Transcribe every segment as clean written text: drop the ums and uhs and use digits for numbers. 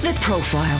The Profile.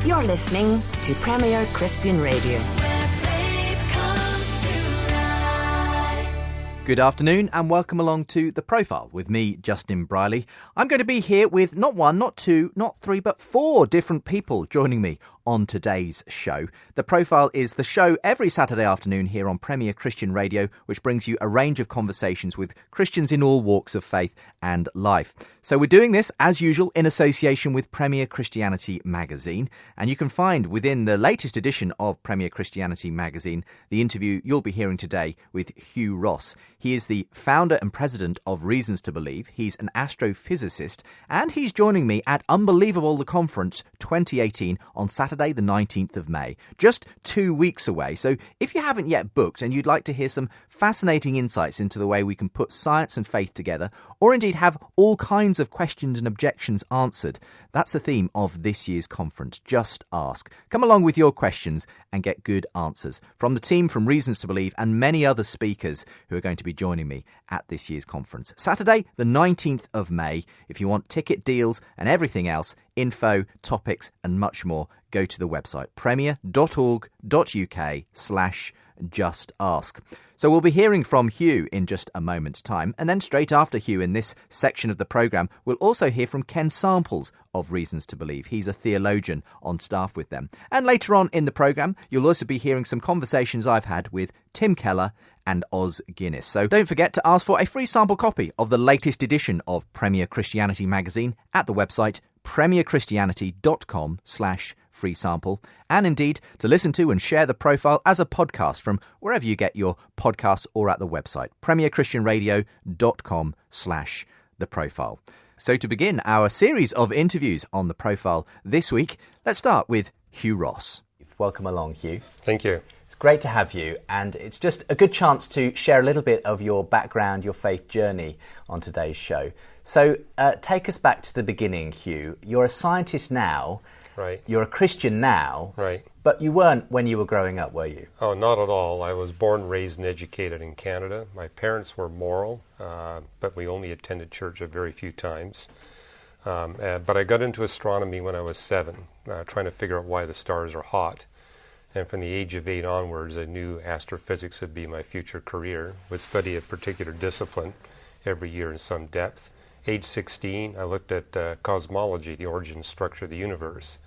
You're listening to Premier Christian Radio. Where faith comes to life. Good afternoon and welcome along to The Profile with me, Justin Briley. I'm going to be here with not one, not two, not three, but four different people joining me on today's show. The Profile is the show every Saturday afternoon here on Premier Christian Radio, which brings you a range of conversations with Christians in all walks of faith and life. So we're doing this, as usual, in association with Premier Christianity magazine. And you can find within the latest edition of Premier Christianity magazine the interview you'll be hearing today with Hugh Ross. He is the founder and president of Reasons to Believe. He's an astrophysicist, and he's joining me at Unbelievable the Conference 2018 on Saturday the 19th of May, just 2 weeks away. So if you haven't yet booked and you'd like to hear some fascinating insights into the way we can put science and faith together, or indeed have all kinds of questions and objections answered, that's the theme of this year's conference. Just ask. Come along with your questions and get good answers from the team from Reasons to Believe and many other speakers who are going to be joining me at this year's conference. Saturday, the 19th of May. If you want ticket deals and everything else, info, topics and much more, go to the website premier.org.uk/justask. So we'll be hearing from Hugh in just a moment's time, and then straight after Hugh in this section of the programme, we'll also hear from Ken Samples of Reasons to Believe. He's a theologian on staff with them. And later on in the programme, you'll also be hearing some conversations I've had with Tim Keller and Os Guinness. So don't forget to ask for a free sample copy of the latest edition of Premier Christianity magazine at the website premierchristianity.com/free sample, and indeed to listen to and share the profile as a podcast from wherever you get your podcasts or at the website premierchristianradio.com/the profile. So to begin our series of interviews on the profile this week, let's start with Hugh Ross. Welcome along, Hugh. Thank you. It's great to have you, and it's just a good chance to share a little bit of your background, your faith journey on today's show. So take us back to the beginning, Hugh. You're a scientist now. Right. You're a Christian now. Right. But you weren't when you were growing up, were you? Oh, not at all. I was born, raised, and educated in Canada. My parents were moral, but we only attended church a very few times. But I got into astronomy when I was 7, trying to figure out why the stars are hot. And from the age of 8 onwards, I knew astrophysics would be my future career, would study a particular discipline every year in some depth. Age 16, I looked at cosmology, the origin structure of the universe.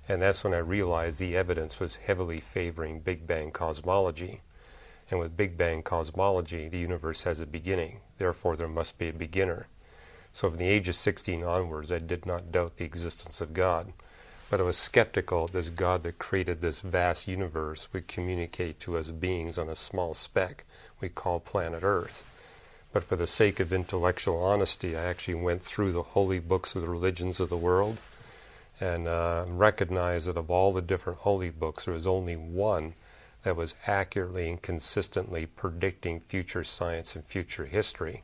And that's when I realized the evidence was heavily favoring Big Bang cosmology. And with Big Bang cosmology, the universe has a beginning. Therefore, there must be a beginner. So from the age of 16 onwards, I did not doubt the existence of God. But I was skeptical this God that created this vast universe would communicate to us beings on a small speck we call planet Earth. But for the sake of intellectual honesty, I actually went through the holy books of the religions of the world and recognized that of all the different holy books, there was only one that was accurately and consistently predicting future science and future history.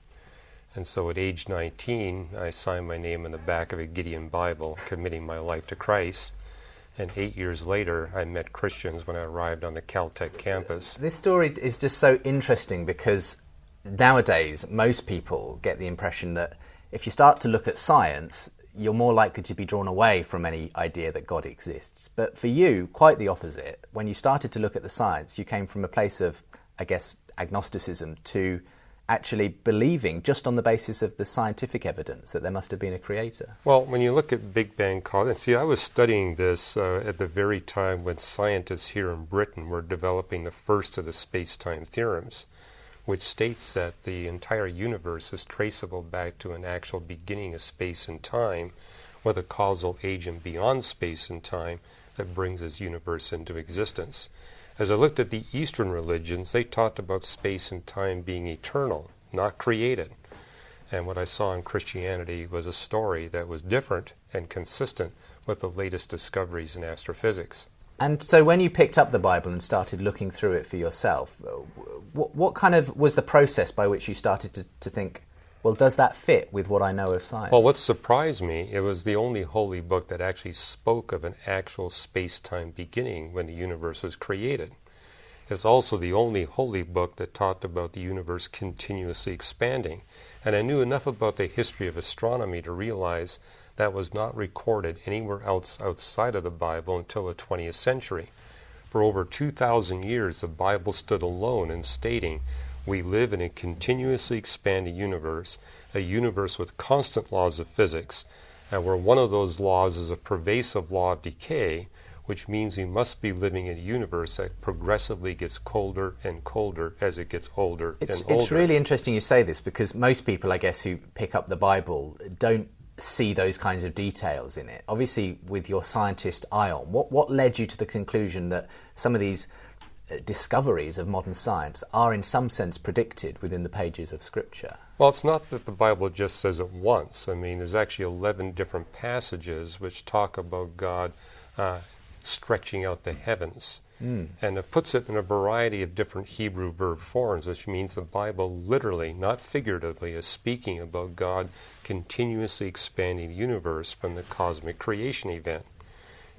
And so at age 19, I signed my name in the back of a Gideon Bible, committing my life to Christ. And 8 years later, I met Christians when I arrived on the Caltech campus. This story is just so interesting because nowadays, most people get the impression that if you start to look at science, you're more likely to be drawn away from any idea that God exists. But for you, quite the opposite. When you started to look at the science, you came from a place of, I guess, agnosticism to actually believing just on the basis of the scientific evidence that there must have been a creator. Well, when you look at Big Bang cosmology, see, I was studying this at the very time when scientists here in Britain were developing the first of the space-time theorems, which states that the entire universe is traceable back to an actual beginning of space and time with a causal agent beyond space and time that brings this universe into existence. As I looked at the Eastern religions, they talked about space and time being eternal, not created. And what I saw in Christianity was a story that was different and consistent with the latest discoveries in astrophysics. And so when you picked up the Bible and started looking through it for yourself, what kind of was the process by which you started to think, well, does that fit with what I know of science? Well, what surprised me, it was the only holy book that actually spoke of an actual space-time beginning when the universe was created. It's also the only holy book that talked about the universe continuously expanding. And I knew enough about the history of astronomy to realize that was not recorded anywhere else outside of the Bible until the 20th century. For over 2,000 years, the Bible stood alone in stating, we live in a continuously expanding universe, a universe with constant laws of physics, and where one of those laws is a pervasive law of decay, which means we must be living in a universe that progressively gets colder and colder as it gets older and older. It's really interesting you say this, because most people, I guess, who pick up the Bible don't see those kinds of details in it. Obviously, with your scientist eye on, what led you to the conclusion that some of these discoveries of modern science are in some sense predicted within the pages of Scripture? Well, it's not that the Bible just says it once. I mean, there's actually 11 different passages which talk about God stretching out the heavens. And it puts it in a variety of different Hebrew verb forms, which means the Bible literally, not figuratively, is speaking about God continuously expanding the universe from the cosmic creation event.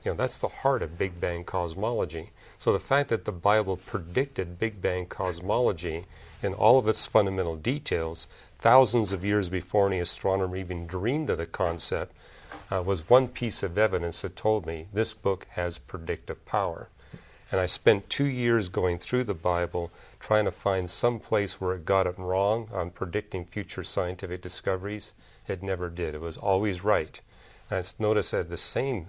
You know, that's the heart of Big Bang cosmology. So the fact that the Bible predicted Big Bang cosmology in all of its fundamental details, thousands of years before any astronomer even dreamed of the concept, was one piece of evidence that told me this book has predictive power. And I spent 2 years going through the Bible trying to find some place where it got it wrong on predicting future scientific discoveries. It never did. It was always right. And it's noticed that the same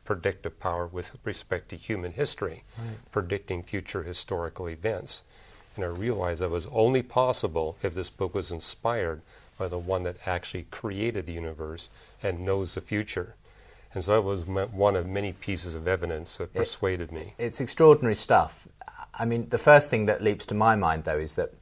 predictive power with respect to human history, predicting future historical events. And I realized that was only possible if this book was inspired by the one that actually created the universe and knows the future. And so that was one of many pieces of evidence that persuaded me. It's extraordinary stuff. I mean, the first thing that leaps to my mind, though, is that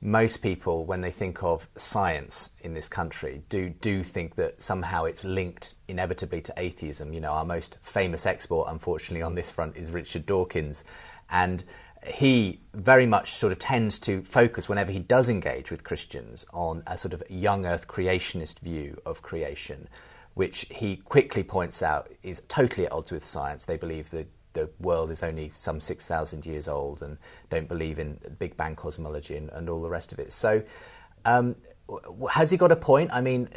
most people, when they think of science in this country, do think that somehow it's linked inevitably to atheism. You know, our most famous export, unfortunately, on this front is Richard Dawkins. And he very much sort of tends to focus, whenever he does engage with Christians, on a sort of young earth creationist view of creation, which he quickly points out is totally at odds with science. They believe that the world is only some 6,000 years old and don't believe in Big Bang cosmology and all the rest of it. So has he got a point? I mean,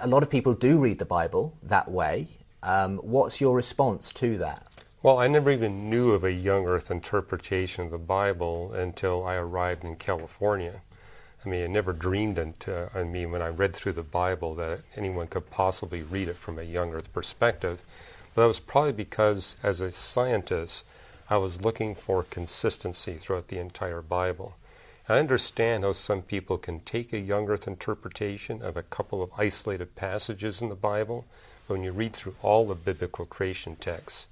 a lot of people do read the Bible that way. What's your response to that? Well, I never even knew of a young earth interpretation of the Bible until I arrived in California. I mean, I never dreamed when I read through the Bible that anyone could possibly read it from a young earth perspective. But that was probably because, as a scientist, I was looking for consistency throughout the entire Bible. I understand how some people can take a young earth interpretation of a couple of isolated passages in the Bible, but when you read through all the biblical creation texts,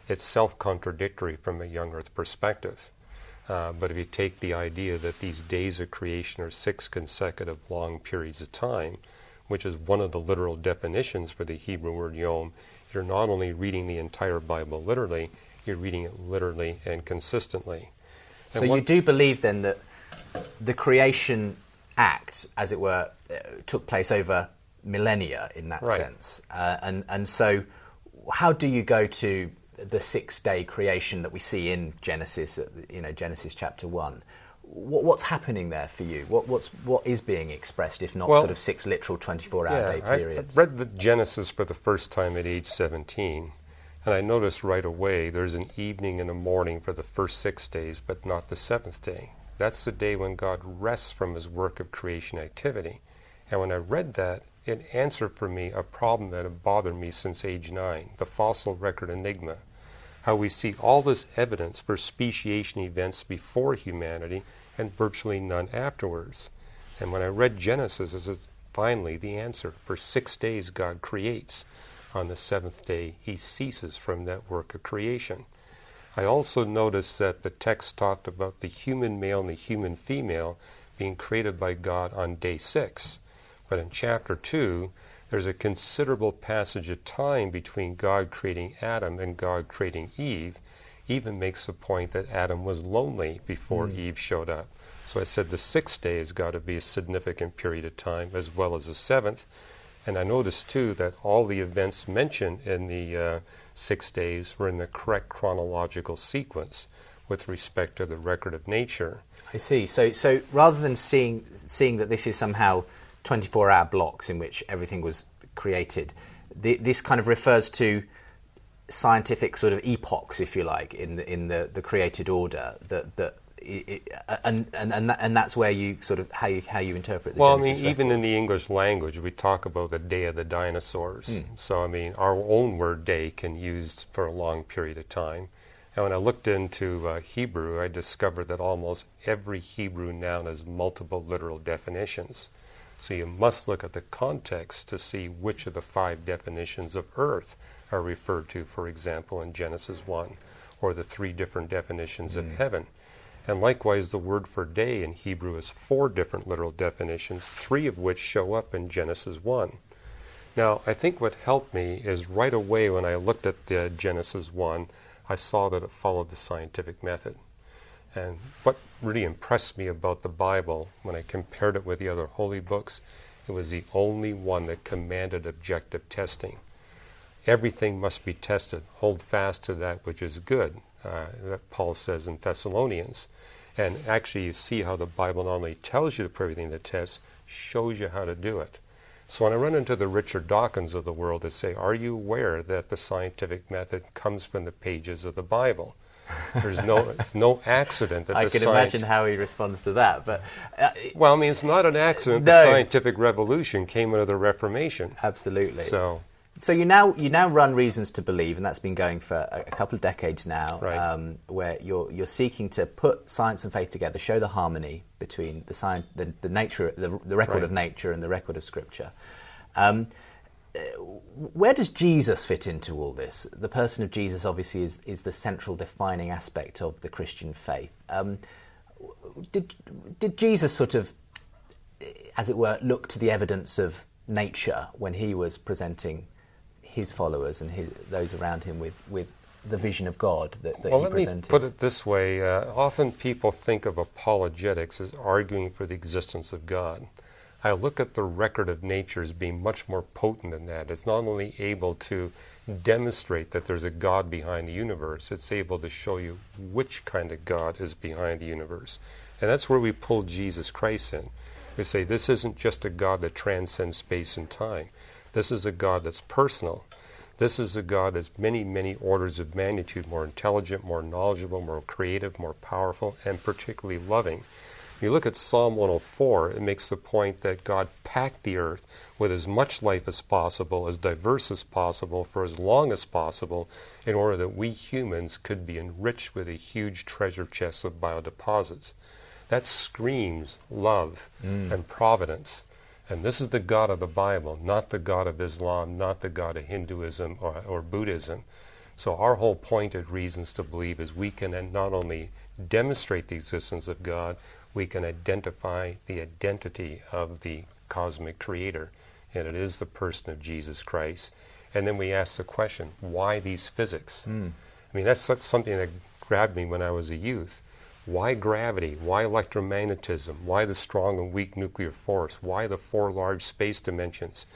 it's self-contradictory from a young earth perspective. But if you take the idea that these days of creation are 6 consecutive long periods of time, which is one of the literal definitions for the Hebrew word yom, you're not only reading the entire Bible literally, you're reading it literally and consistently. So you do believe then that the creation act, as it were, took place over millennia in that sense. And so how do you go to the 6-day creation that we see in Genesis, Genesis chapter 1? What's happening there for you? What is being expressed, if not sort of 6 literal 24-hour day periods? I read the Genesis for the first time at age 17, and I noticed right away there's an evening and a morning for the first 6 days, but not the 7th day. That's the day when God rests from his work of creation activity. And when I read that, it answered for me a problem that had bothered me since age 9, the fossil record enigma. How we see all this evidence for speciation events before humanity and virtually none afterwards. And when I read Genesis, this is finally the answer. For 6 days God creates. On the 7th day he ceases from that work of creation. I also noticed that the text talked about the human male and the human female being created by God on day 6. But in chapter 2, there's a considerable passage of time between God creating Adam and God creating Eve. Even makes the point that Adam was lonely before Eve showed up. So I said the 6th day has got to be a significant period of time, as well as the 7th. And I noticed, too, that all the events mentioned in the 6 days were in the correct chronological sequence, with respect to the record of nature. I see. So rather than seeing that this is somehow 24-hour blocks in which everything was created, this kind of refers to scientific sort of epochs, if you like, in the created order. And that's where you sort of how you interpret the Genesis record. Even in the English language, we talk about the day of the dinosaurs. So, our own word day can be used for a long period of time. And when I looked into Hebrew, I discovered that almost every Hebrew noun has multiple literal definitions. So you must look at the context to see which of the 5 definitions of earth are referred to, for example, in Genesis 1, or the 3 different definitions of heaven. And likewise, the word for day in Hebrew has 4 different literal definitions, 3 of which show up in Genesis 1. Now, I think what helped me is right away when I looked at the Genesis 1, I saw that it followed the scientific method. And what really impressed me about the Bible, when I compared it with the other holy books, it was the only one that commanded objective testing. Everything must be tested. Hold fast to that which is good, that Paul says in Thessalonians. And actually you see how the Bible not only tells you to put everything to test, shows you how to do it. So when I run into the Richard Dawkins of the world that say, are you aware that the scientific method comes from the pages of the Bible? There's no accident that I can imagine how he responds to that. But it's not an accident. The scientific revolution came out of the Reformation. Absolutely. So you now run Reasons to Believe, and that's been going for a couple of decades now, right. Where you're seeking to put science and faith together, show the harmony between the nature, the record right. of nature and the record of Scripture. Where does Jesus fit into all this? The person of Jesus obviously is the central defining aspect of the Christian faith. Did Jesus sort of, as it were, look to the evidence of nature when he was presenting his followers and those around him with the vision of God that he presented? Let me put it this way. Often people think of apologetics as arguing for the existence of God. I look at the record of nature as being much more potent than that. It's not only able to demonstrate that there's a God behind the universe, it's able to show you which kind of God is behind the universe. And that's where we pull Jesus Christ in. We say this isn't just a God that transcends space and time. This is a God that's personal. This is a God that's many, many orders of magnitude more intelligent, more knowledgeable, more creative, more powerful, and particularly loving. If you look at Psalm 104, it makes the point that God packed the earth with as much life as possible, as diverse as possible, for as long as possible, in order that we humans could be enriched with a huge treasure chest of biodeposits. That screams love and providence. And this is the God of the Bible, not the God of Islam, not the God of Hinduism or Buddhism. So our whole point at Reasons to Believe is we can not only demonstrate the existence of God, we can identify the identity of the cosmic creator, and it is the person of Jesus Christ. And then we ask the question, why these physics? That's something that grabbed me when I was a youth. Why gravity? Why electromagnetism? Why the strong and weak nuclear force? Why the 4 large space dimensions?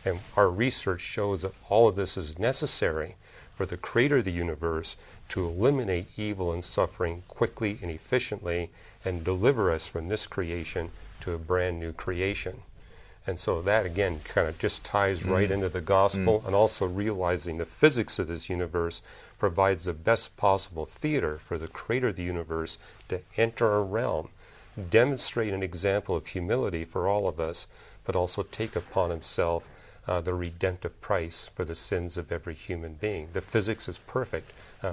And our research shows that all of this is necessary for the creator of the universe to eliminate evil and suffering quickly and efficiently and deliver us from this creation to a brand new creation. And so that, again, kind of just ties right into the gospel, and also realizing the physics of this universe provides the best possible theater for the creator of the universe to enter our realm, demonstrate an example of humility for all of us, but also take upon himself the redemptive price for the sins of every human being. The physics is perfect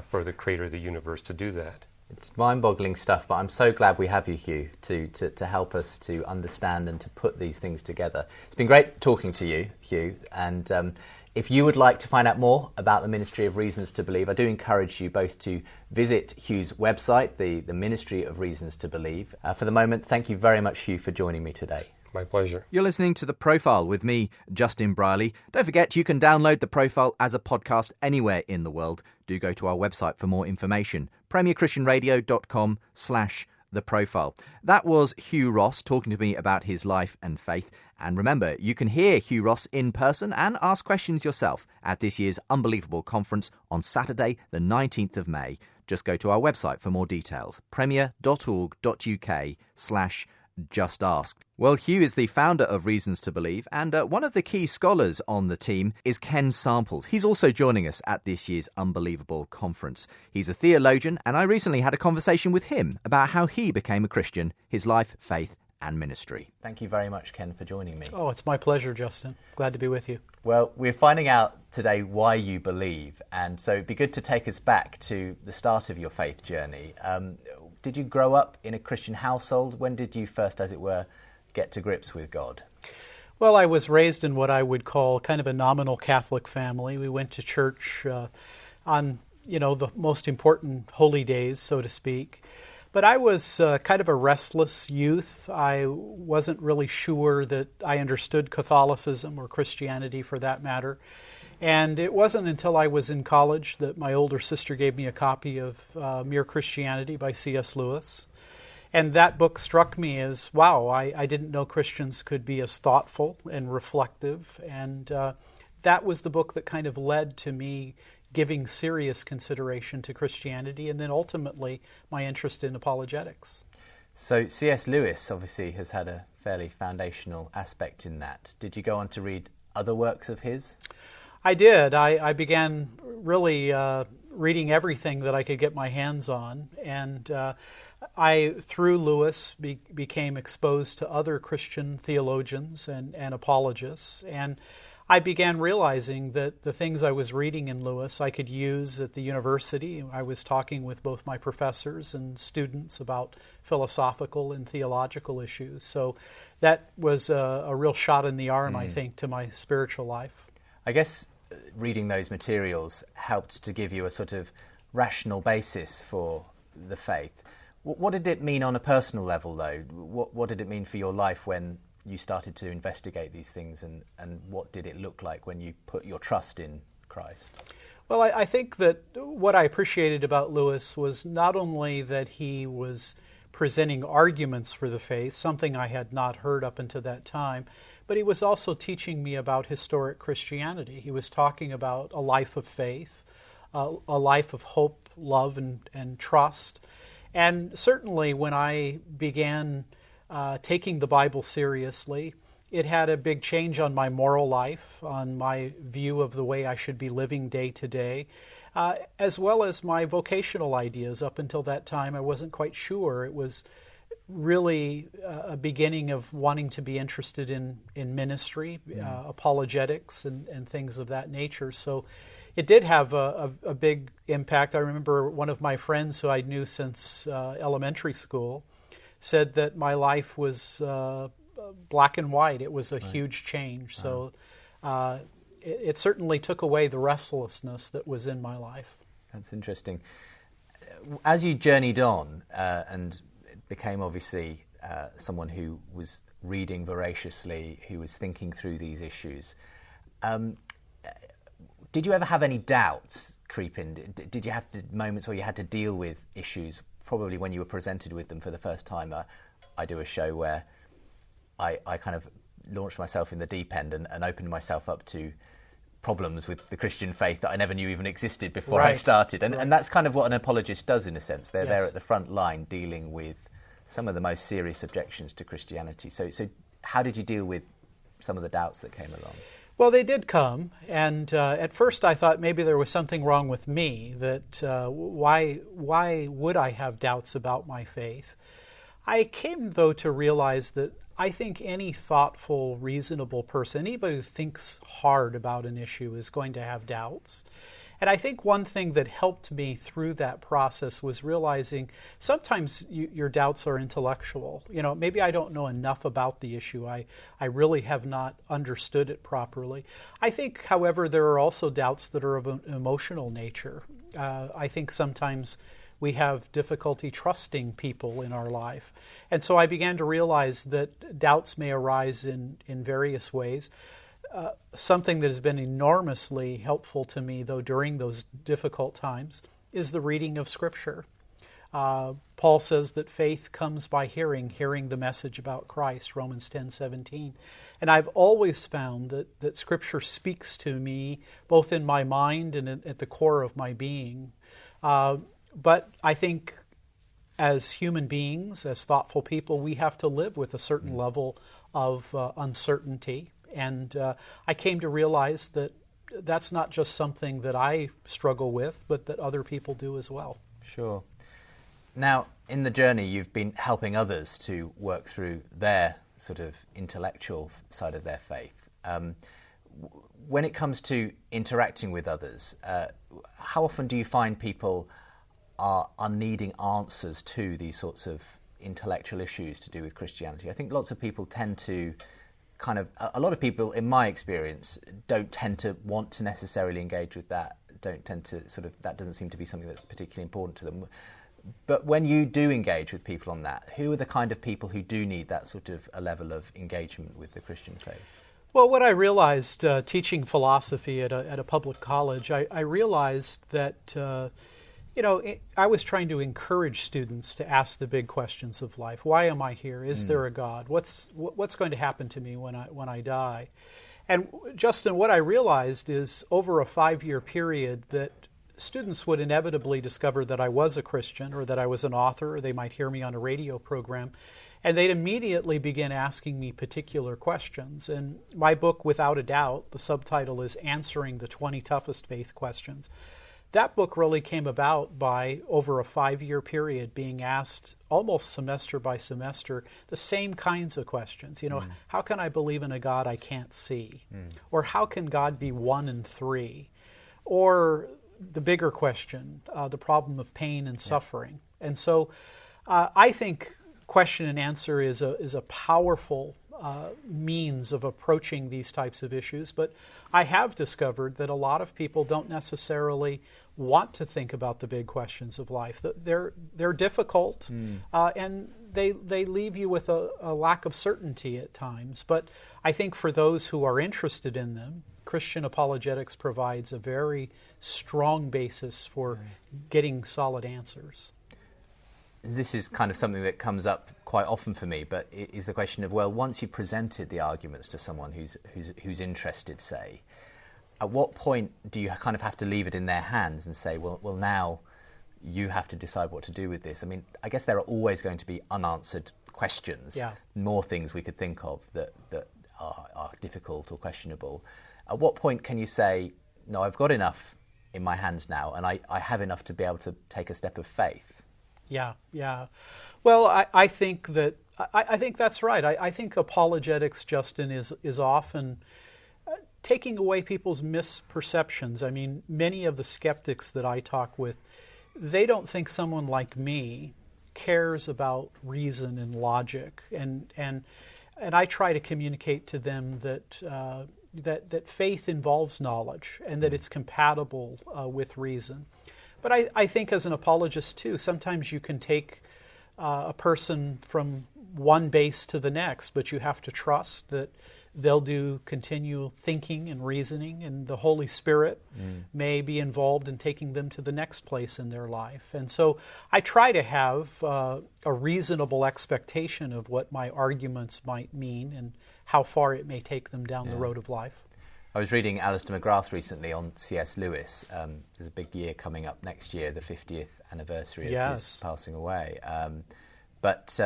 for the creator of the universe to do that. It's mind-boggling stuff, but I'm so glad we have you, Hugh, to help us to understand and to put these things together. It's been great talking to you, Hugh, and if you would like to find out more about the Ministry of Reasons to Believe, I do encourage you both to visit Hugh's website, the Ministry of Reasons to Believe. For the moment, thank you very much, Hugh, for joining me today. My pleasure. You're listening to The Profile with me, Justin Briley. Don't forget you can download The Profile as a podcast anywhere in the world. Do go to our website for more information, premierchristianradio.com/The The Profile. That was Hugh Ross talking to me about his life and faith. And remember, you can hear Hugh Ross in person and ask questions yourself at this year's Unbelievable Conference on Saturday, the 19th of May. Just go to our website for more details, premier.org.uk/Just Ask. Well, Hugh is the founder of Reasons to Believe, and one of the key scholars on the team is Ken Samples. He's also joining us at this year's Unbelievable Conference. He's a theologian, and I recently had a conversation with him about how he became a Christian, his life, faith, and ministry. Thank you very much, Ken, for joining me. Oh, it's my pleasure, Justin. Glad to be with you. Well, we're finding out today why you believe, and so it'd be good to take us back to the start of your faith journey. Did you grow up in a Christian household? When did you first, as it were, get to grips with God? Well, I was raised in what I would call kind of a nominal Catholic family. We went to church on, the most important holy days, so to speak. But I was kind of a restless youth. I wasn't really sure that I understood Catholicism or Christianity for that matter. And it wasn't until I was in college that my older sister gave me a copy of Mere Christianity by C.S. Lewis. And that book struck me as, wow, I didn't know Christians could be as thoughtful and reflective. And that was the book that kind of led to me giving serious consideration to Christianity, and then ultimately my interest in apologetics. So C.S. Lewis obviously has had a fairly foundational aspect in that. Did you go on to read other works of his? I did. I began really reading everything that I could get my hands on, and I, through Lewis, became exposed to other Christian theologians and apologists, and I began realizing that the things I was reading in Lewis I could use at the university. I was talking with both my professors and students about philosophical and theological issues. So that was a real shot in the arm, I think, to my spiritual life. I guess reading those materials helped to give you a sort of rational basis for the faith. What did it mean on a personal level, though? What did it mean for your life when you started to investigate these things, and what did it look like when you put your trust in Christ? Well, I think that what I appreciated about Lewis was not only that he was presenting arguments for the faith, something I had not heard up until that time, but he was also teaching me about historic Christianity. He was talking about a life of faith, a life of hope, love, and trust. And certainly when I began taking the Bible seriously, it had a big change on my moral life, on my view of the way I should be living day to day, as well as my vocational ideas. Up until that time, I wasn't quite sure. It was really a beginning of wanting to be interested in ministry, apologetics, and things of that nature. So it did have a big impact. I remember one of my friends who I knew since elementary school said that my life was black and white. It was a huge change. So it certainly took away the restlessness that was in my life. That's interesting. As you journeyed on and became obviously someone who was reading voraciously, who was thinking through these issues, did you ever have any doubts creep in? Did you have moments where you had to deal with issues, probably when you were presented with them for the first time? I do a show where I kind of launched myself in the deep end and opened myself up to problems with the Christian faith that I never knew even existed before I started. And that's kind of what an apologist does, in a sense. They're there at the front line dealing with some of the most serious objections to Christianity. So how did you deal with some of the doubts that came along? Well, they did come, and at first I thought maybe there was something wrong with me, that why would I have doubts about my faith? I came, though, to realize that I think any thoughtful, reasonable person, anybody who thinks hard about an issue, is going to have doubts. And I think one thing that helped me through that process was realizing sometimes your doubts are intellectual. Maybe I don't know enough about the issue. I really have not understood it properly. I think, however, there are also doubts that are of an emotional nature. I think sometimes we have difficulty trusting people in our life. And so I began to realize that doubts may arise in various ways. Something that has been enormously helpful to me, though, during those difficult times, is the reading of Scripture. Paul says that faith comes by hearing the message about Christ, Romans 10:17. And I've always found that Scripture speaks to me both in my mind and at the core of my being. But I think as human beings, as thoughtful people, we have to live with a certain level of uncertainty. And I came to realize that that's not just something that I struggle with, but that other people do as well. Sure. Now, in the journey, you've been helping others to work through their sort of intellectual side of their faith. When it comes to interacting with others, how often do you find people are needing answers to these sorts of intellectual issues to do with Christianity? I think lots of people tend to a lot of people, in my experience, don't tend to want to necessarily engage with that, don't tend to that doesn't seem to be something that's particularly important to them. But when you do engage with people on that, who are the kind of people who do need that sort of a level of engagement with the Christian faith? Well, what I realized teaching philosophy at a public college, I realized that I was trying to encourage students to ask the big questions of life. Why am I here? Is there a God? What's going to happen to me when I die? And Justin, what I realized is over a 5-year period that students would inevitably discover that I was a Christian or that I was an author, or they might hear me on a radio program, and they'd immediately begin asking me particular questions. And my book, without a doubt, the subtitle is Answering the 20 Toughest Faith Questions. That book really came about by, over a 5-year period, being asked almost semester by semester the same kinds of questions. How can I believe in a God I can't see? Or how can God be one and three? Or the bigger question, the problem of pain and suffering. And so I think question and answer is a powerful means of approaching these types of issues. But I have discovered that a lot of people don't necessarily want to think about the big questions of life. They're difficult, and they leave you with a lack of certainty at times. But I think for those who are interested in them, Christian apologetics provides a very strong basis for getting solid answers. This is kind of something that comes up quite often for me, but it is the question of, well, once you've presented the arguments to someone who's interested, say, at what point do you kind of have to leave it in their hands and say, well, now you have to decide what to do with this? I mean, I guess there are always going to be unanswered questions, more things we could think of that are difficult or questionable. At what point can you say, no, I've got enough in my hands now, and I have enough to be able to take a step of faith? Yeah. Well, I think that I think that's right. I think apologetics, Justin, is often taking away people's misperceptions. I mean, many of the skeptics that I talk with, they don't think someone like me cares about reason and logic, and I try to communicate to them that faith involves knowledge and that it's compatible with reason. But I think as an apologist too, sometimes you can take a person from one base to the next, but you have to trust that they'll do continual thinking and reasoning, and the Holy Spirit may be involved in taking them to the next place in their life. And so I try to have a reasonable expectation of what my arguments might mean and how far it may take them down the road of life. I was reading Alistair McGrath recently on C.S. Lewis. There's a big year coming up next year, the 50th anniversary of his passing away. But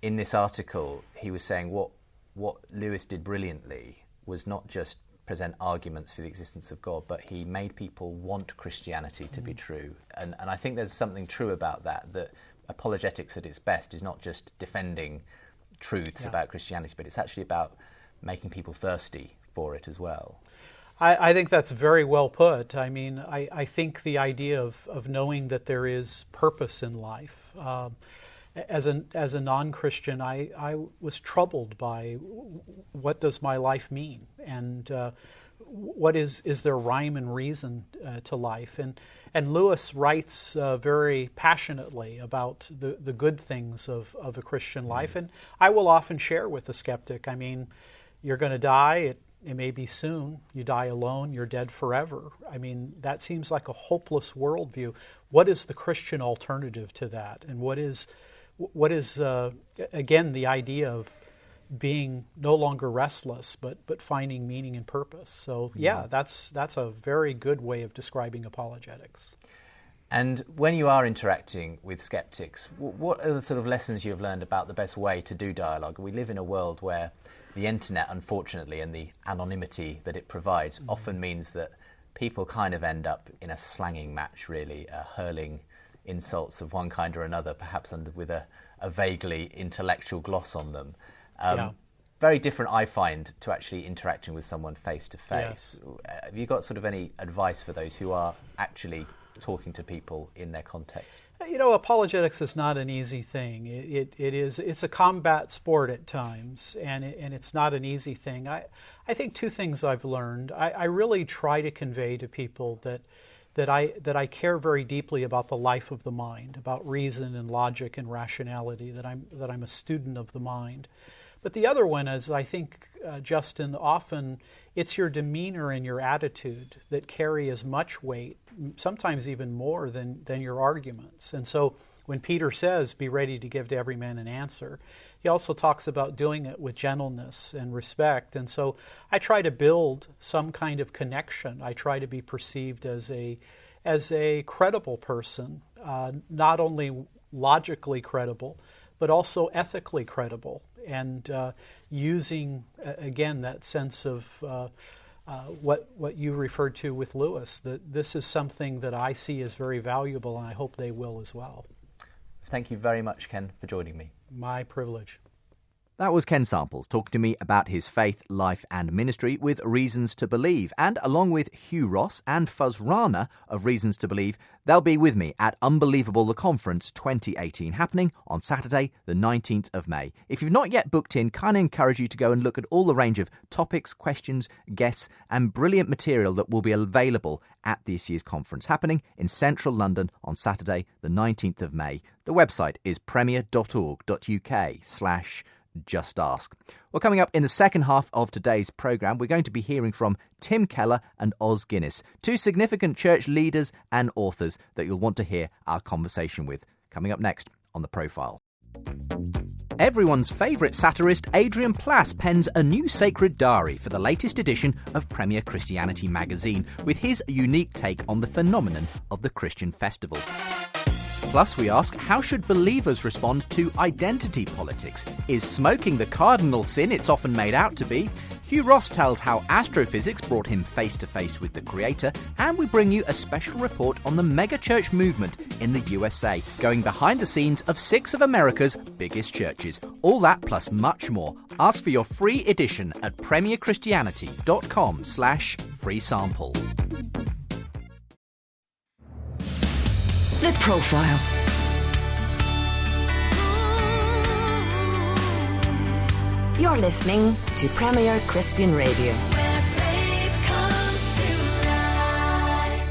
in this article, he was saying what Lewis did brilliantly was not just present arguments for the existence of God, but he made people want Christianity to be true. And I think there's something true about that apologetics at its best is not just defending truths about Christianity, but it's actually about making people thirsty for it as well. I think that's very well put. I mean, I think the idea of knowing that there is purpose in life. As a non-Christian, I was troubled by what does my life mean, and what is there rhyme and reason to life? And Lewis writes very passionately about the good things of a Christian life, and I will often share with the skeptic. I mean, you're going to die it may be soon. You die alone, you're dead forever. I mean, that seems like a hopeless worldview. What is the Christian alternative to that? And what is again, the idea of being no longer restless, but finding meaning and purpose? So yeah, that's a very good way of describing apologetics. And when you are interacting with skeptics, what are the sort of lessons you have learned about the best way to do dialogue? We live in a world where the internet, unfortunately, and the anonymity that it provides often means that people kind of end up in a slanging match, really, hurling insults of one kind or another, perhaps with a vaguely intellectual gloss on them. Very different, I find, to actually interacting with someone face to face. Have you got sort of any advice for those who are actually talking to people in their context? You know, apologetics is not an easy thing. It's a combat sport at times, and it's not an easy thing. I think two things I've learned. I really try to convey to people that I care very deeply about the life of the mind, about reason and logic and rationality, that I'm a student of the mind. But the other one is, I think, Justin, often it's your demeanor and your attitude that carry as much weight, sometimes even more than your arguments. And so when Peter says, be ready to give to every man an answer, he also talks about doing it with gentleness and respect. And so I try to build some kind of connection. I try to be perceived as a credible person, not only logically credible, but also ethically credible, and using, again, that sense of what you referred to with Lewis, that this is something that I see as very valuable, and I hope they will as well. Thank you very much, Ken, for joining me. My privilege. That was Ken Samples talking to me about his faith, life and ministry with Reasons to Believe. And along with Hugh Ross and Fuzz Rana of Reasons to Believe, they'll be with me at Unbelievable the Conference 2018, happening on Saturday the 19th of May. If you've not yet booked in, kind of encourage you to go and look at all the range of topics, questions, guests and brilliant material that will be available at this year's conference, happening in central London on Saturday the 19th of May. The website is premier.org.uk/Just Ask. Well, coming up in the second half of today's programme, we're going to be hearing from Tim Keller and Os Guinness, two significant church leaders and authors that you'll want to hear our conversation with. Coming up next on The Profile. Everyone's favourite satirist Adrian Plass pens a new sacred diary for the latest edition of Premier Christianity magazine, with his unique take on the phenomenon of the Christian festival. Plus, we ask, how should believers respond to identity politics? Is smoking the cardinal sin it's often made out to be? Hugh Ross tells how astrophysics brought him face-to-face with the Creator, and we bring you a special report on the megachurch movement in the USA, going behind the scenes of 6 of America's biggest churches. All that plus much more. Ask for your free edition at premierchristianity.com/free sample. The Profile. You're listening to Premier Christian Radio. Where faith comes to life.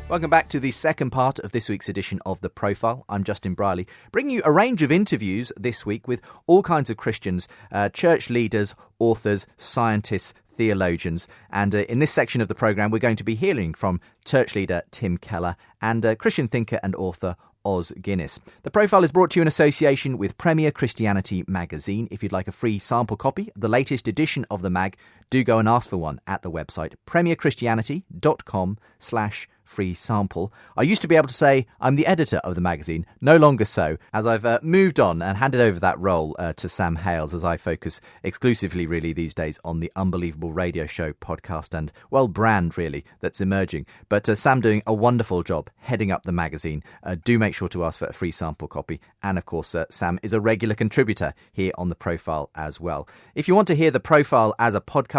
Welcome back to the second part of this week's edition of The Profile. I'm Justin Briley, bringing you a range of interviews this week with all kinds of Christians, church leaders, authors, scientists, theologians. And in this section of the programme, we're going to be hearing from church leader Tim Keller and Christian thinker and author Os Guinness. The Profile is brought to you in association with Premier Christianity magazine. If you'd like a free sample copy of the latest edition of the mag, do go and ask for one at the website premierchristianity.com/free sample. I used to be able to say I'm the editor of the magazine, no longer so, as I've moved on and handed over that role to Sam Hales, as I focus exclusively really these days on the Unbelievable radio show, podcast and, well, brand really that's emerging. But Sam doing a wonderful job heading up the magazine. Do make sure to ask for a free sample copy. And of course, Sam is a regular contributor here on The Profile as well. If you want to hear The Profile as a podcast,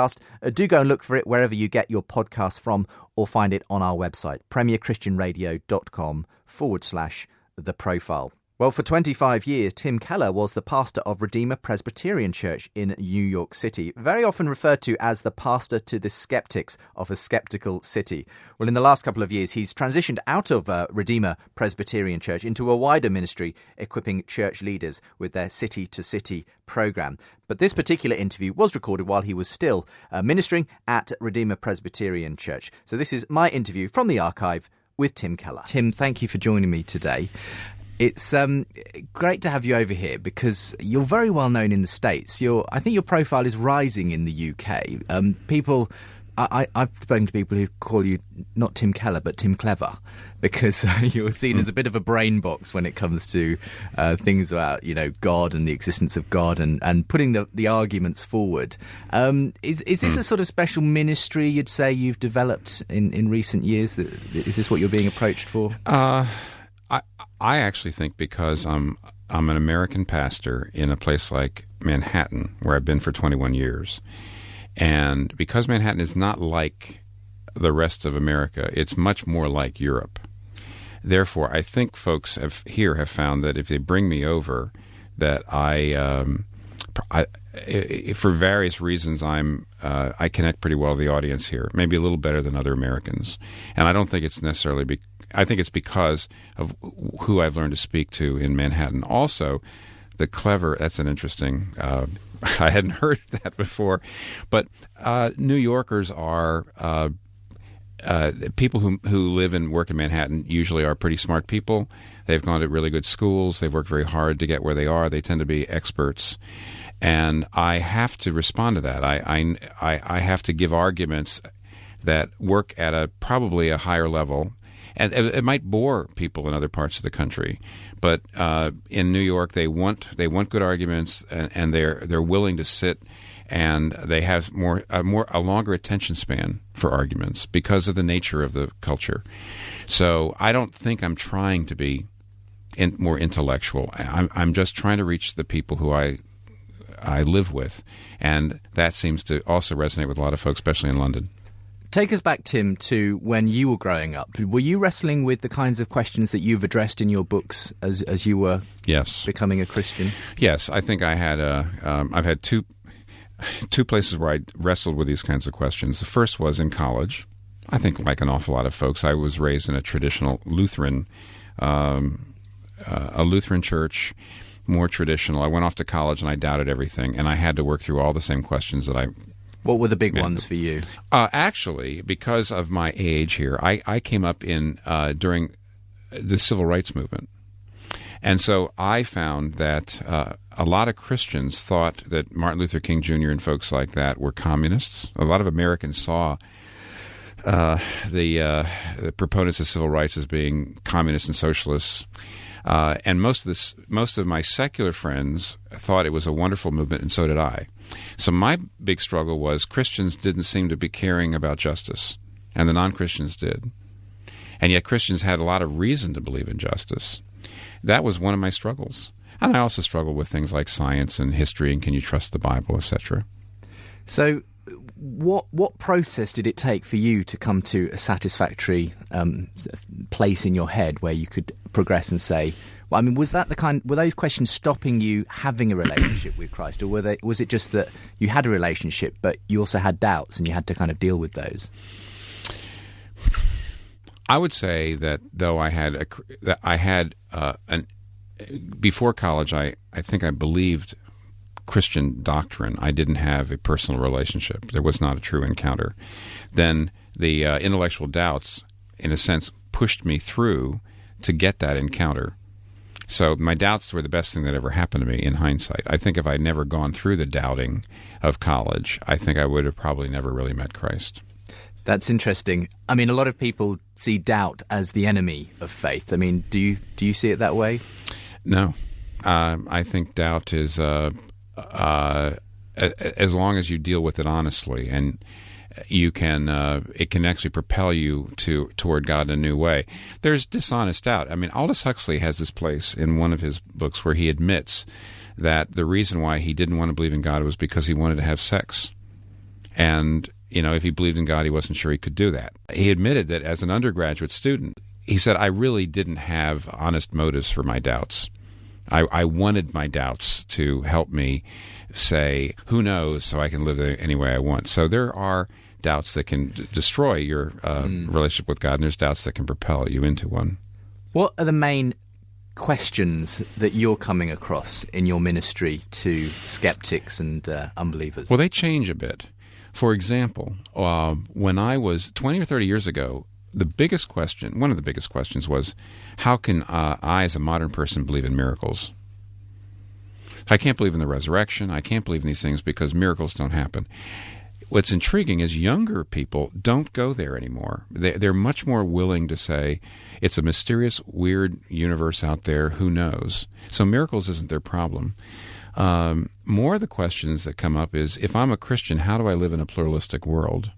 do go and look for it wherever you get your podcast from, or find it on our website, premierchristianradio.com/The Profile. Well, for 25 years, Tim Keller was the pastor of Redeemer Presbyterian Church in New York City, very often referred to as the pastor to the skeptics of a skeptical city. Well, in the last couple of years, he's transitioned out of Redeemer Presbyterian Church into a wider ministry, equipping church leaders with their city-to-city program. But this particular interview was recorded while he was still ministering at Redeemer Presbyterian Church. So this is my interview from the archive with Tim Keller. Tim, thank you for joining me today. It's great to have you over here because you're very well known in the States. I think your profile is rising in the UK. I've spoken to people who call you not Tim Keller but Tim Clever because you're seen as a bit of a brain box when it comes to things about God and the existence of God and putting the arguments forward. Is this a sort of special ministry you'd say you've developed in recent years? Is this what you're being approached for? I actually think because I'm an American pastor in a place like Manhattan, where I've been for 21 years, and because Manhattan is not like the rest of America, it's much more like Europe. Therefore, I think folks here have found that if they bring me over, that for various reasons, I connect pretty well with the audience here, maybe a little better than other Americans, and I don't think it's necessarily I think it's because of who I've learned to speak to in Manhattan. Also, the clever, that's an interesting, I hadn't heard that before, but New Yorkers are, people who live and work in Manhattan usually are pretty smart people. They've gone to really good schools. They've worked very hard to get where they are. They tend to be experts. And I have to respond to that. I have to give arguments that work at probably a higher level. And it might bore people in other parts of the country, but in New York they want good arguments, and they're willing to sit, and they have a longer attention span for arguments because of the nature of the culture. So I don't think I'm trying to be more intellectual. I'm just trying to reach the people who I live with, and that seems to also resonate with a lot of folks, especially in London. Take us back, Tim, to when you were growing up. Were you wrestling with the kinds of questions that you've addressed in your books as you were becoming a Christian? Yes, I think I had I've had two places where I wrestled with these kinds of questions. The first was in college. I think like an awful lot of folks, I was raised in a traditional Lutheran, a Lutheran church, more traditional. I went off to college and I doubted everything, and I had to work through all the same questions that I... What were the big ones for you? Actually, because of my age here, I came up during the civil rights movement. And so I found that a lot of Christians thought that Martin Luther King Jr. and folks like that were communists. A lot of Americans saw the proponents of civil rights as being communists and socialists. And most of my secular friends thought it was a wonderful movement, and so did I. So my big struggle was Christians didn't seem to be caring about justice, and the non-Christians did. And yet Christians had a lot of reason to believe in justice. That was one of my struggles. And I also struggled with things like science and history and can you trust the Bible, etc. So what process did it take for you to come to a satisfactory place in your head where you could progress and say, well, I mean, were those questions stopping you having a relationship with Christ, or was it just that you had a relationship but you also had doubts and you had to kind of deal with those? I would say that though before college, I think I believed Christian doctrine. I didn't have a personal relationship. There was not a true encounter. Then the intellectual doubts, in a sense, pushed me through to get that encounter. So my doubts were the best thing that ever happened to me in hindsight. I think if I'd never gone through the doubting of college, I think I would have probably never really met Christ. That's interesting. I mean, a lot of people see doubt as the enemy of faith. I mean, do you see it that way? No. I think doubt is, as long as you deal with it honestly, and you can, it can actually propel you toward God in a new way. There's dishonest doubt. I mean, Aldous Huxley has this place in one of his books where he admits that the reason why he didn't want to believe in God was because he wanted to have sex. And, you know, if he believed in God, he wasn't sure he could do that. He admitted that as an undergraduate student, he said, I really didn't have honest motives for my doubts. I wanted my doubts to help me say, who knows, so I can live any way I want. So there are doubts that can destroy your relationship with God, and there's doubts that can propel you into one. What are the main questions that you're coming across in your ministry to skeptics and unbelievers? Well, they change a bit. For example, when I was 20 or 30 years ago, one of the biggest questions was, how can I, as a modern person, believe in miracles? I can't believe in the resurrection. I can't believe in these things because miracles don't happen. What's intriguing is younger people don't go there anymore. They're much more willing to say, it's a mysterious, weird universe out there, who knows? So miracles isn't their problem. More of the questions that come up is, if I'm a Christian, how do I live in a pluralistic world?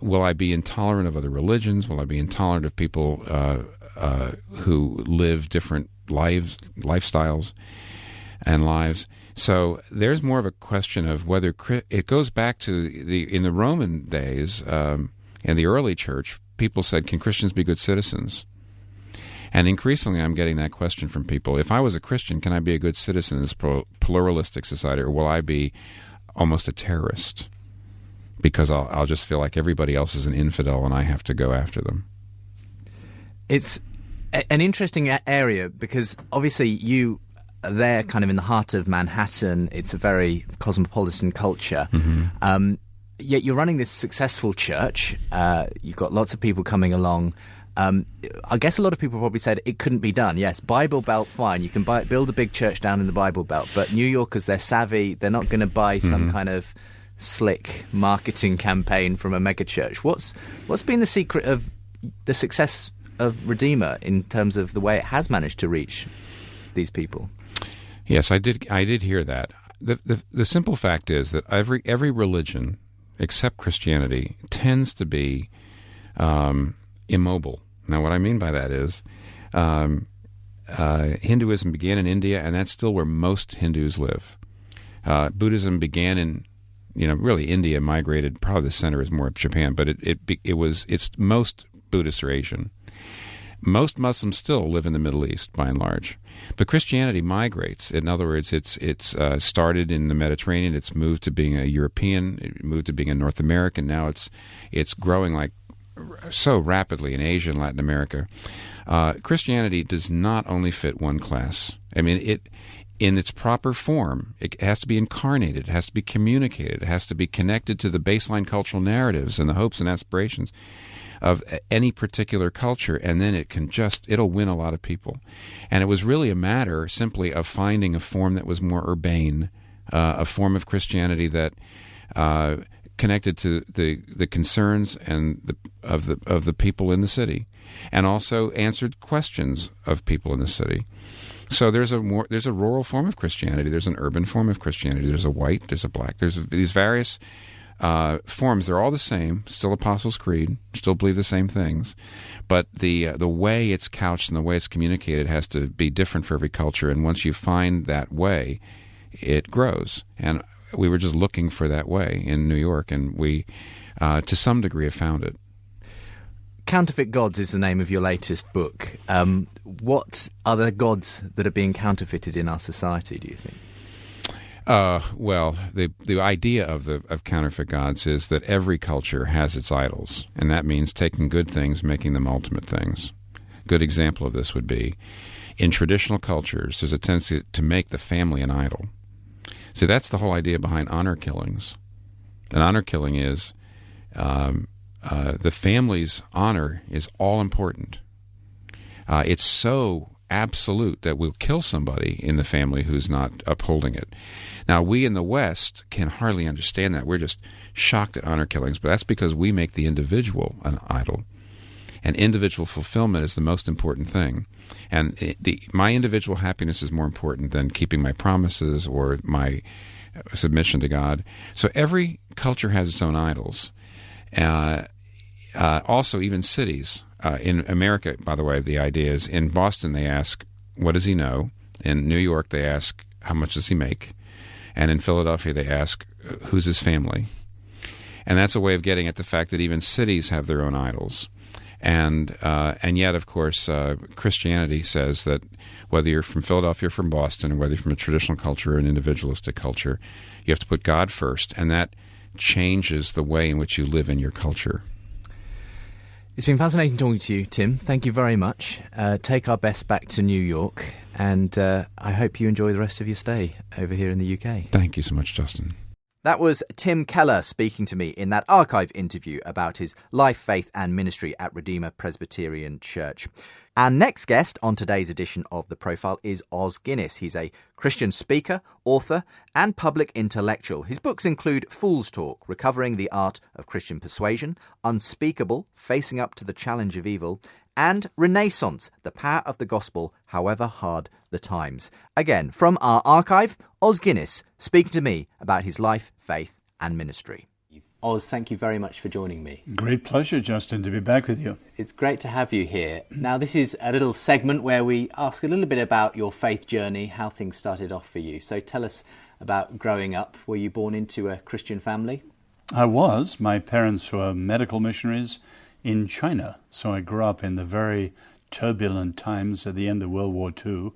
Will I be intolerant of other religions? Will I be intolerant of people who live different lifestyles and lives? So there's more of a question of whether it goes back to in the Roman days and the early church. People said, "Can Christians be good citizens?" And increasingly, I'm getting that question from people. If I was a Christian, can I be a good citizen in this pluralistic society, or will I be almost a terrorist? Because I'll just feel like everybody else is an infidel and I have to go after them. It's an interesting area because obviously you are there kind of in the heart of Manhattan. It's a very cosmopolitan culture. Mm-hmm. Yet you're running this successful church. You've got lots of people coming along. I guess a lot of people probably said it couldn't be done. Yes, Bible Belt, fine. You can build a big church down in the Bible Belt. But New Yorkers, they're savvy. They're not going to buy some kind of slick marketing campaign from a mega church. What's been the secret of the success of Redeemer in terms of the way it has managed to reach these people? Yes, I did hear that. The simple fact is that every religion except Christianity tends to be immobile. Now, what I mean by that is Hinduism began in India, and that's still where most Hindus live. Buddhism began in really India, migrated. Probably the center is more of Japan, but it's most Buddhists are Asian. Most Muslims still live in the Middle East, by and large, but Christianity migrates. In other words, it's started in the Mediterranean. It's moved to being a European. It moved to being a North American. Now it's growing like so rapidly in Asia and Latin America. Christianity does not only fit one class. I mean, in its proper form, it has to be incarnated, it has to be communicated, it has to be connected to the baseline cultural narratives and the hopes and aspirations of any particular culture, and then it'll win a lot of people. And it was really a matter simply of finding a form that was more urbane, a form of Christianity that connected to the concerns and of the people in the city, and also answered questions of people in the city. So there's a rural form of Christianity, there's an urban form of Christianity, there's a white, there's a black, there's these various forms. They're all the same, still Apostles' Creed, still believe the same things, but the way it's couched and the way it's communicated has to be different for every culture, and once you find that way, it grows. And we were just looking for that way in New York, and we, to some degree, have found it. Counterfeit Gods is the name of your latest book. What are the gods that are being counterfeited in our society, do you think? Well, the idea of counterfeit gods is that every culture has its idols, and that means taking good things, making them ultimate things. Good example of this would be, in traditional cultures, there's a tendency to make the family an idol. So that's the whole idea behind honor killings. An honor killing is the family's honor is all important. It's so absolute that we'll kill somebody in the family who's not upholding it. Now, we in the West can hardly understand that. We're just shocked at honor killings, but that's because we make the individual an idol. And individual fulfillment is the most important thing. And my individual happiness is more important than keeping my promises or my submission to God. So every culture has its own idols. Also, even cities. In America, by the way, the idea is, in Boston they ask, what does he know? In New York they ask, how much does he make? And in Philadelphia they ask, who's his family? And that's a way of getting at the fact that even cities have their own idols. And yet, of course, Christianity says that whether you're from Philadelphia or from Boston, or whether you're from a traditional culture or an individualistic culture, you have to put God first, and that changes the way in which you live in your culture. It's been fascinating talking to you, Tim. Thank you very much. Take our best back to New York, and I hope you enjoy the rest of your stay over here in the UK. Thank you so much, Justin. That was Tim Keller speaking to me in that archive interview about his life, faith and ministry at Redeemer Presbyterian Church. Our next guest on today's edition of The Profile is Os Guinness. He's a Christian speaker, author and public intellectual. His books include Fool's Talk, Recovering the Art of Christian Persuasion, Unspeakable, Facing Up to the Challenge of Evil, and Renaissance, The Power of the Gospel, However Hard the Times. Again, from our archive, Os Guinness speaking to me about his life, faith and ministry. Os, thank you very much for joining me. Great pleasure, Justin, to be back with you. It's great to have you here. Now, this is a little segment where we ask a little bit about your faith journey, how things started off for you. So tell us about growing up. Were you born into a Christian family? I was. My parents were medical missionaries in China, so I grew up in the very turbulent times at the end of World War II,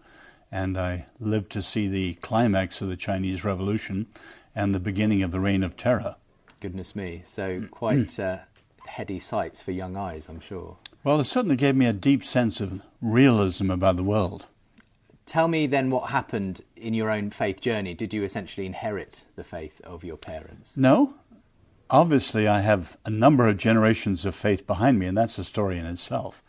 and I lived to see the climax of the Chinese Revolution and the beginning of the Reign of Terror. Goodness me. So quite heady sights for young eyes, I'm sure. Well, it certainly gave me a deep sense of realism about the world. Tell me then what happened in your own faith journey. Did you essentially inherit the faith of your parents? No. Obviously, I have a number of generations of faith behind me, and that's a story in itself.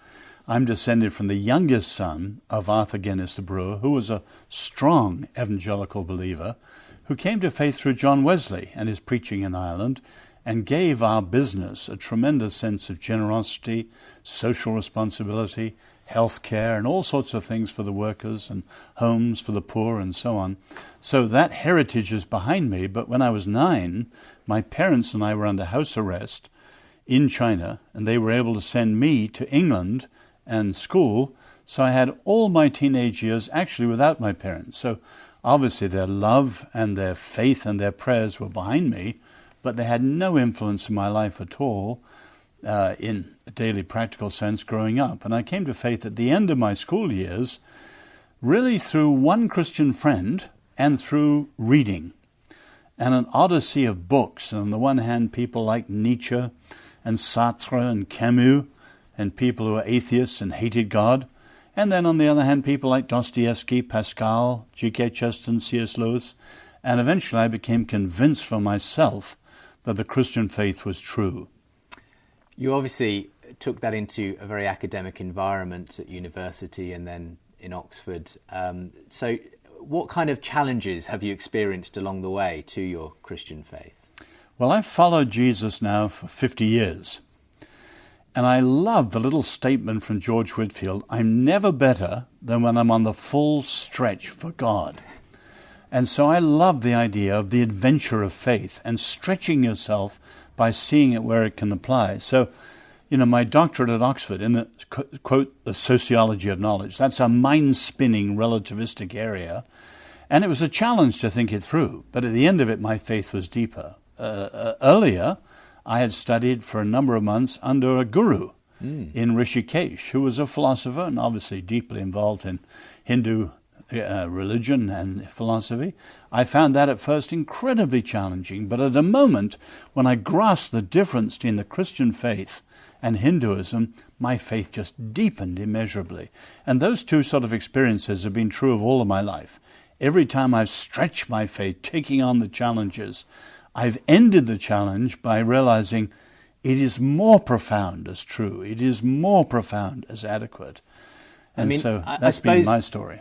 I'm descended from the youngest son of Arthur Guinness the brewer, who was a strong evangelical believer, who came to faith through John Wesley and his preaching in Ireland, and gave our business a tremendous sense of generosity, social responsibility, health care, and all sorts of things for the workers, and homes for the poor, and so on. So that heritage is behind me, but when I was 9, my parents and I were under house arrest in China, and they were able to send me to England and school, so I had all my teenage years actually without my parents. So obviously their love and their faith and their prayers were behind me, but they had no influence in my life at all in a daily practical sense growing up. And I came to faith at the end of my school years really through one Christian friend and through reading and an odyssey of books. And on the one hand, people like Nietzsche and Sartre and Camus and people who were atheists and hated God. And then on the other hand, people like Dostoevsky, Pascal, G.K. Chesterton, C.S. Lewis. And eventually I became convinced for myself that the Christian faith was true. You obviously took that into a very academic environment at university and then in Oxford. So what kind of challenges have you experienced along the way to your Christian faith? Well, I've followed Jesus now for 50 years. And I love the little statement from George Whitefield, I'm never better than when I'm on the full stretch for God. And so I love the idea of the adventure of faith and stretching yourself by seeing it where it can apply. So, my doctorate at Oxford in the, quote, the sociology of knowledge, that's a mind-spinning relativistic area. And it was a challenge to think it through. But at the end of it, my faith was deeper. Earlier, I had studied for a number of months under a guru in Rishikesh, who was a philosopher and obviously deeply involved in Hindu religion and philosophy. I found that at first incredibly challenging, but at a moment when I grasped the difference between the Christian faith and Hinduism, my faith just deepened immeasurably. And those two sort of experiences have been true of all of my life. Every time I've stretched my faith, taking on the challenges, I've ended the challenge by realizing it is more profound as true. It is more profound as adequate. And that's been my story.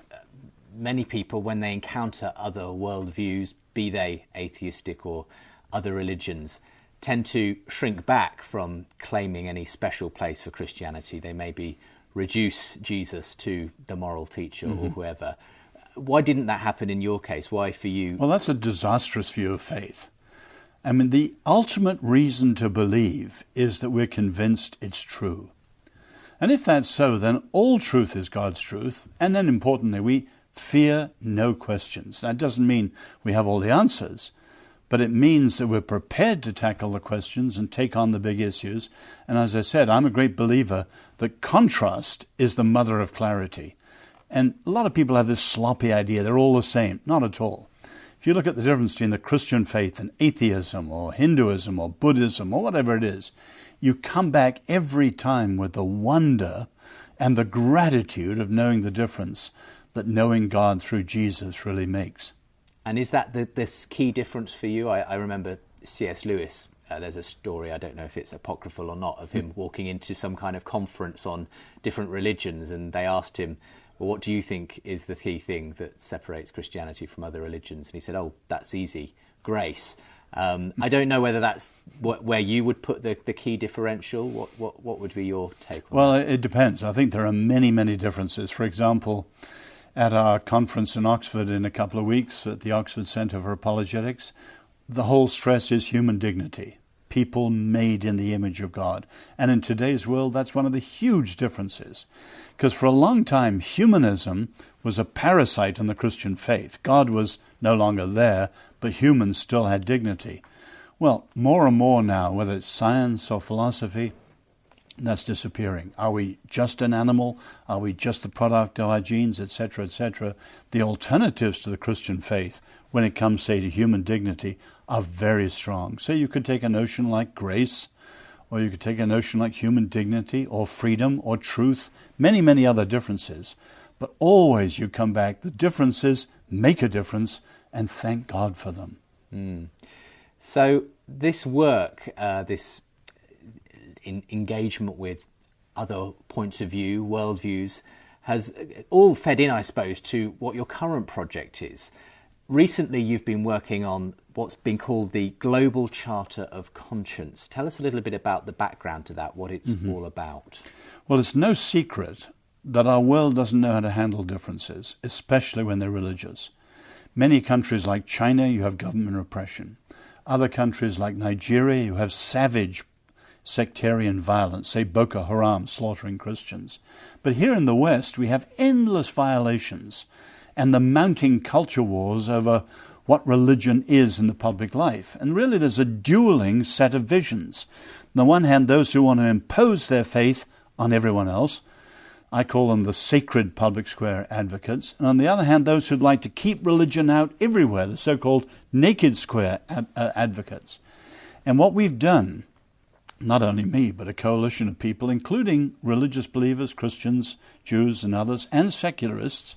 Many people, when they encounter other worldviews, be they atheistic or other religions, tend to shrink back from claiming any special place for Christianity. They maybe reduce Jesus to the moral teacher or whoever. Why didn't that happen in your case? Why for you? Well, that's a disastrous view of faith. I mean, the ultimate reason to believe is that we're convinced it's true. And if that's so, then all truth is God's truth. And then importantly, we fear no questions. That doesn't mean we have all the answers, but it means that we're prepared to tackle the questions and take on the big issues. And as I said, I'm a great believer that contrast is the mother of clarity. And a lot of people have this sloppy idea, they're all the same. Not at all. If you look at the difference between the Christian faith and atheism or Hinduism or Buddhism or whatever it is, you come back every time with the wonder and the gratitude of knowing the difference that knowing God through Jesus really makes. And is that this key difference for you? I remember C.S. Lewis, there's a story, I don't know if it's apocryphal or not, of him walking into some kind of conference on different religions, and they asked him, well, what do you think is the key thing that separates Christianity from other religions? And he said, oh, that's easy, grace. I don't know whether that's where you would put the key differential. What would be your take on Well, that? it depends. I think there are many, many differences. For example, at our conference in Oxford in a couple of weeks at the Oxford Centre for Apologetics, the whole stress is human dignity, people made in the image of God. And in today's world, that's one of the huge differences. Because for a long time, humanism was a parasite on the Christian faith. God was no longer there, but humans still had dignity. Well, more and more now, whether it's science or philosophy, that's disappearing. Are we just an animal? Are we just the product of our genes, etc., etc.? The alternatives to the Christian faith, when it comes, say, to human dignity, are very strong. So you could take a notion like grace, or you could take a notion like human dignity, or freedom, or truth, many, many other differences. But always you come back, the differences make a difference, and thank God for them. So this work, this engagement with other points of view, worldviews, has all fed in, I suppose, to what your current project is. Recently, you've been working on what's been called the Global Charter of Conscience. Tell us a little bit about the background to that, what it's all about. Well, it's no secret that our world doesn't know how to handle differences, especially when they're religious. Many countries like China, you have government repression. Other countries like Nigeria, you have savage sectarian violence, say Boko Haram slaughtering Christians. But here in the West, we have endless violations and the mounting culture wars over what religion is in the public life. And really there's a dueling set of visions. On the one hand, those who want to impose their faith on everyone else, I call them the sacred public square advocates. And on the other hand, those who'd like to keep religion out everywhere, the so-called naked square advocates. And what we've done, not only me, but a coalition of people, including religious believers, Christians, Jews and others, and secularists,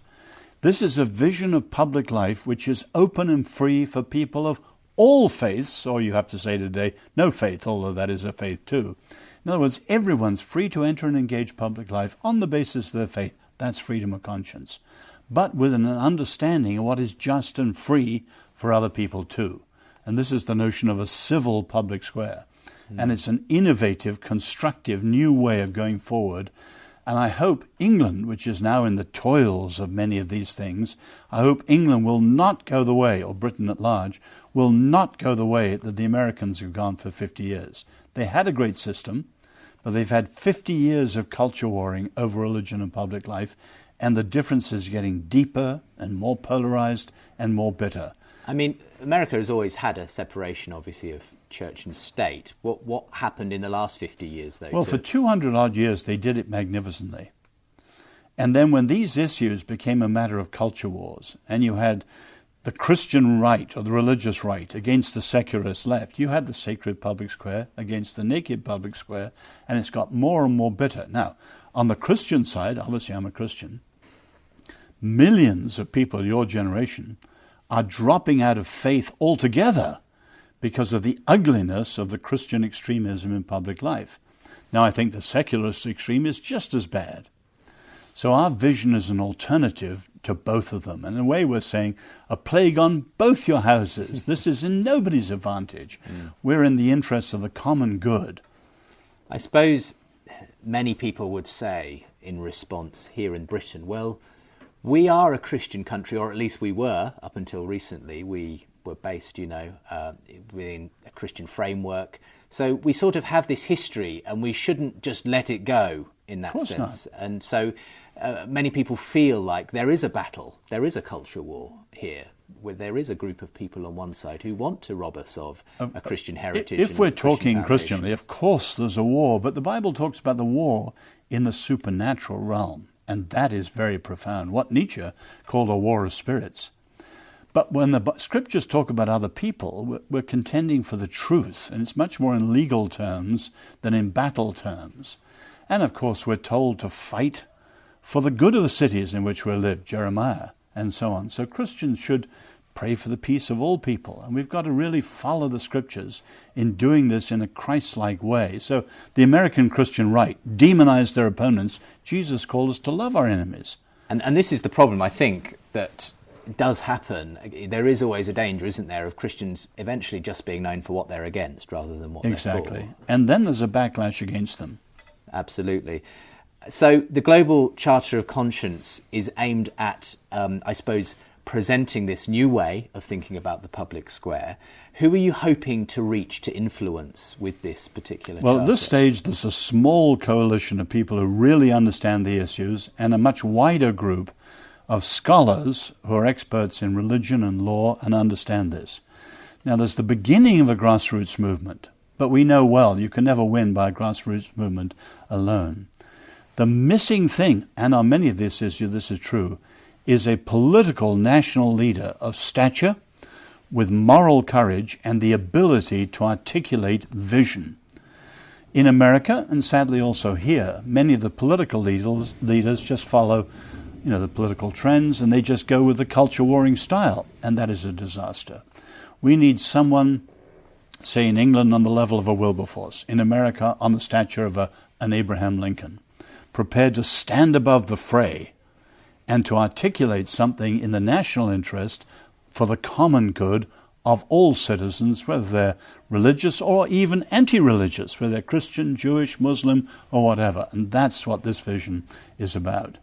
this is a vision of public life which is open and free for people of all faiths, or you have to say today, no faith, although that is a faith too. In other words, everyone's free to enter and engage public life on the basis of their faith. That's freedom of conscience. But with an understanding of what is just and free for other people too. And this is the notion of a civil public square. And it's an innovative, constructive, new way of going forward. And I hope England, which is now in the toils of many of these things, I hope England will not go the way, or Britain at large, will not go the way that the Americans have gone for 50 years. They had a great system, but they've had 50 years of culture warring over religion and public life, and the difference is getting deeper and more polarized and more bitter. I mean, America has always had a separation, obviously, of church and state. What happened in the last 50 years, though? Well, for 200-odd years, they did it magnificently. And then when these issues became a matter of culture wars, and you had the Christian right or the religious right against the secularist left, you had the sacred public square against the naked public square, and it's got more and more bitter. Now, on the Christian side, obviously I'm a Christian, millions of people your generation are dropping out of faith altogether because of the ugliness of the Christian extremism in public life. Now, I think the secularist extreme is just as bad. So our vision is an alternative to both of them. And in a way, we're saying a plague on both your houses. This is in nobody's advantage. We're in the interest of the common good. I suppose many people would say in response here in Britain, well, we are a Christian country, or at least we were up until recently. We were based, within a Christian framework. So we sort of have this history, and we shouldn't just let it go in that sense. Not. And so many people feel like there is a battle, there is a culture war here. where there is a group of people on one side who want to rob us of a Christian heritage. If and we're a Christian talking foundation. Christianly, of course there's a war, but the Bible talks about the war in the supernatural realm, and that is very profound, what Nietzsche called a war of spirits. But when the scriptures talk about other people, we're contending for the truth, and it's much more in legal terms than in battle terms. And of course we're told to fight for the good of the cities in which we live, Jeremiah, and so on. So Christians should pray for the peace of all people, and we've got to really follow the scriptures in doing this in a Christ-like way. So the American Christian right demonized their opponents. Jesus called us to love our enemies. And this is the problem, I think, that does happen. There is always a danger, isn't there, of Christians eventually just being known for what they're against rather than what they're for. Exactly. And then there's a backlash against them. Absolutely. So the Global Charter of Conscience is aimed at, I suppose, presenting this new way of thinking about the public square. Who are you hoping to reach, to influence with this particular Well, charter? at this stage, there's a small coalition of people who really understand the issues, and a much wider group of scholars who are experts in religion and law and understand this. Now, there's the beginning of a grassroots movement, but we know well you can never win by a grassroots movement alone. The missing thing, and on many of these issues this is true, is a political national leader of stature with moral courage and the ability to articulate vision. In America, and sadly also here, many of the political leaders just follow the political trends, and they just go with the culture warring style, and that is a disaster. We need someone, say in England, on the level of a Wilberforce, in America on the stature of an Abraham Lincoln, prepared to stand above the fray and to articulate something in the national interest for the common good of all citizens, whether they're religious or even anti-religious, whether they're Christian, Jewish, Muslim, or whatever. And that's what this vision is about.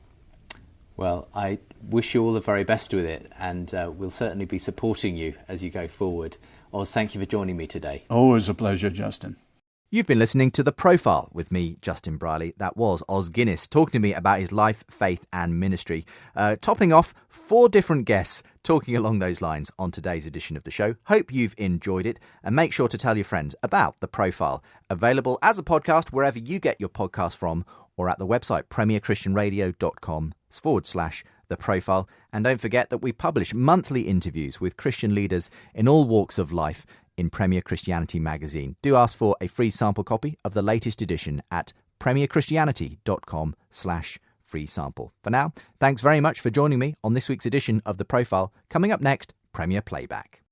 Well, I wish you all the very best with it, and we'll certainly be supporting you as you go forward. Oz, thank you for joining me today. Always a pleasure, Justin. You've been listening to The Profile with me, Justin Briley. That was Os Guinness talking to me about his life, faith and ministry. Topping off 4 different guests talking along those lines on today's edition of the show. Hope you've enjoyed it, and make sure to tell your friends about The Profile. Available as a podcast wherever you get your podcast from, or at the website premierchristianradio.com/The Profile. And don't forget that we publish monthly interviews with Christian leaders in all walks of life in Premier Christianity magazine. Do ask for a free sample copy of the latest edition at premierchristianity.com/free sample. For now, thanks very much for joining me on this week's edition of The Profile. Coming up next, Premier Playback.